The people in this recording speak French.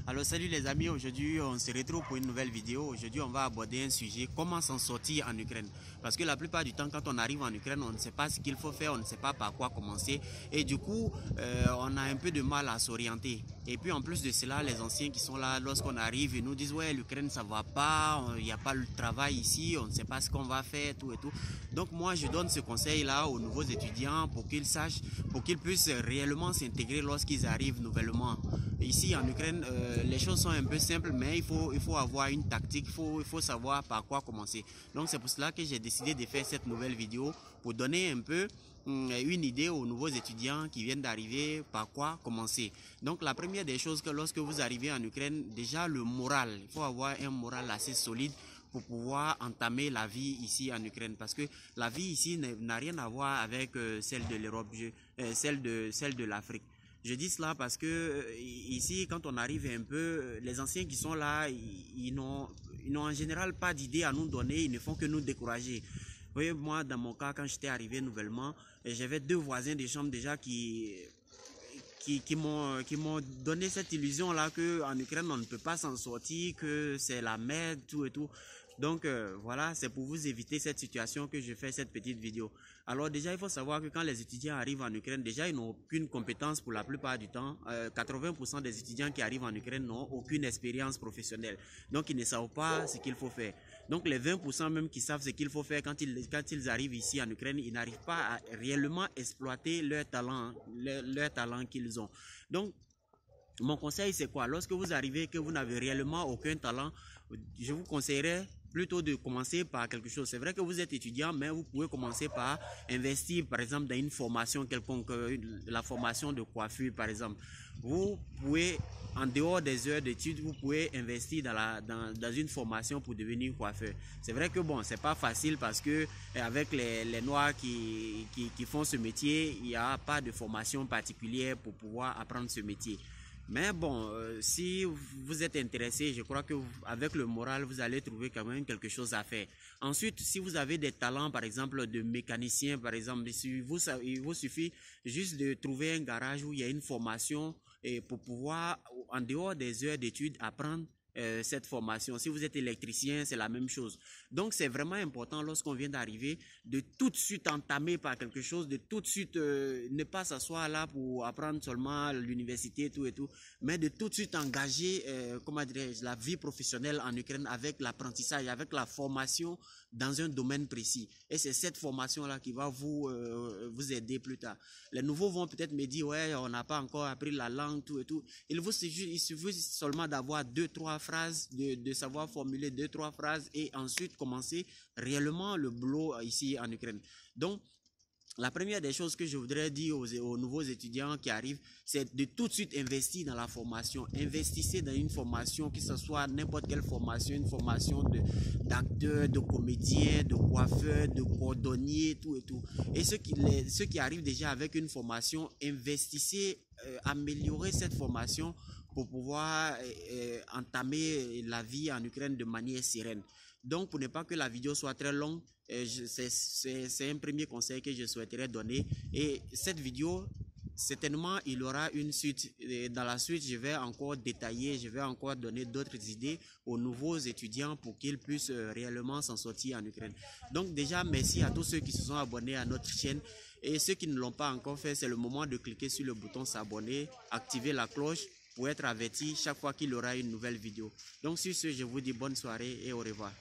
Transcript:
Alors salut les amis, aujourd'hui on se retrouve pour une nouvelle vidéo. Aujourd'hui on va aborder un sujet, comment s'en sortir en Ukraine. Parce que la plupart du temps quand on arrive en Ukraine, on ne sait pas ce qu'il faut faire, on ne sait pas par quoi commencer. Et du coup, on a un peu de mal à s'orienter. Et puis en plus de cela, les anciens qui sont là, lorsqu'on arrive, ils nous disent ouais l'Ukraine ça va pas, il n'y a pas le travail ici, on ne sait pas ce qu'on va faire, tout et tout. Donc moi je donne ce conseil là aux nouveaux étudiants pour qu'ils sachent, pour qu'ils puissent réellement s'intégrer lorsqu'ils arrivent nouvellement. Ici en Ukraine, les choses sont un peu simples, mais il faut avoir une tactique, il faut savoir par quoi commencer. Donc c'est pour cela que j'ai décidé de faire cette nouvelle vidéo pour donner un peu une idée aux nouveaux étudiants qui viennent d'arriver, par quoi commencer. Donc la première des choses, que lorsque vous arrivez en Ukraine, déjà le moral, il faut avoir un moral assez solide pour pouvoir entamer la vie ici en Ukraine, parce que la vie ici n'a rien à voir avec celle de l'Europe, celle de l'Afrique. Je dis cela parce que ici, quand on arrive un peu, les anciens qui sont là, ils n'ont en général pas d'idée à nous donner, ils ne font que nous décourager. Vous voyez, moi, dans mon cas, quand j'étais arrivé nouvellement, j'avais deux voisins de chambre déjà qui m'ont donné cette illusion-là qu'en Ukraine, on ne peut pas s'en sortir, que c'est la merde, tout et tout. Donc voilà, c'est pour vous éviter cette situation que je fais cette petite vidéo. Alors déjà, il faut savoir que quand les étudiants arrivent en Ukraine, déjà, ils n'ont aucune compétence pour la plupart du temps. 80% des étudiants qui arrivent en Ukraine n'ont aucune expérience professionnelle. Donc, ils ne savent pas ce qu'il faut faire. Donc, les 20% même qui savent ce qu'il faut faire quand ils arrivent ici en Ukraine, ils n'arrivent pas à réellement exploiter leur talent qu'ils ont. Donc, mon conseil, c'est quoi? Lorsque vous arrivez que vous n'avez réellement aucun talent, je vous conseillerais plutôt de commencer par quelque chose. C'est vrai que vous êtes étudiant, mais vous pouvez commencer par investir, par exemple, dans une formation quelconque, la formation de coiffure, par exemple. Vous pouvez, en dehors des heures d'études, vous pouvez investir dans une formation pour devenir coiffeur. C'est vrai que bon, c'est pas facile parce que avec les Noirs qui font ce métier, il n'y a pas de formation particulière pour pouvoir apprendre ce métier. Mais bon, si vous êtes intéressé, je crois que avec le moral, vous allez trouver quand même quelque chose à faire. Ensuite, si vous avez des talents, par exemple, de mécanicien, par exemple, il vous suffit juste de trouver un garage où il y a une formation et pour pouvoir, en dehors des heures d'études, apprendre cette formation. Si vous êtes électricien, c'est la même chose. Donc, c'est vraiment important lorsqu'on vient d'arriver de tout de suite entamer par quelque chose, de tout de suite ne pas s'asseoir là pour apprendre seulement l'université tout et tout, mais de tout de suite engager, comment dirais-je, la vie professionnelle en Ukraine avec l'apprentissage, avec la formation dans un domaine précis. Et c'est cette formation-là qui va vous aider plus tard. Les nouveaux vont peut-être me dire, ouais, on n'a pas encore appris la langue, tout et tout. Il suffit seulement d'avoir 2-3 phrases, de savoir formuler 2-3 phrases et ensuite commencer réellement le boulot ici en Ukraine. Donc, la première des choses que je voudrais dire aux nouveaux étudiants qui arrivent, c'est de tout de suite investir dans la formation. Investissez dans une formation, que ce soit n'importe quelle formation, une formation d'acteur, de comédien, de coiffeur, de cordonnier, tout et tout. Et ceux qui arrivent déjà avec une formation, investissez, améliorez cette formation pour pouvoir entamer la vie en Ukraine de manière sereine. Donc, pour ne pas que la vidéo soit très longue, c'est un premier conseil que je souhaiterais donner. Et cette vidéo, certainement, il y aura une suite. Et dans la suite, je vais encore détailler, je vais encore donner d'autres idées aux nouveaux étudiants pour qu'ils puissent réellement s'en sortir en Ukraine. Donc déjà, merci à tous ceux qui se sont abonnés à notre chaîne. Et ceux qui ne l'ont pas encore fait, c'est le moment de cliquer sur le bouton s'abonner, activer la cloche pour être averti chaque fois qu'il y aura une nouvelle vidéo. Donc sur ce, je vous dis bonne soirée et au revoir.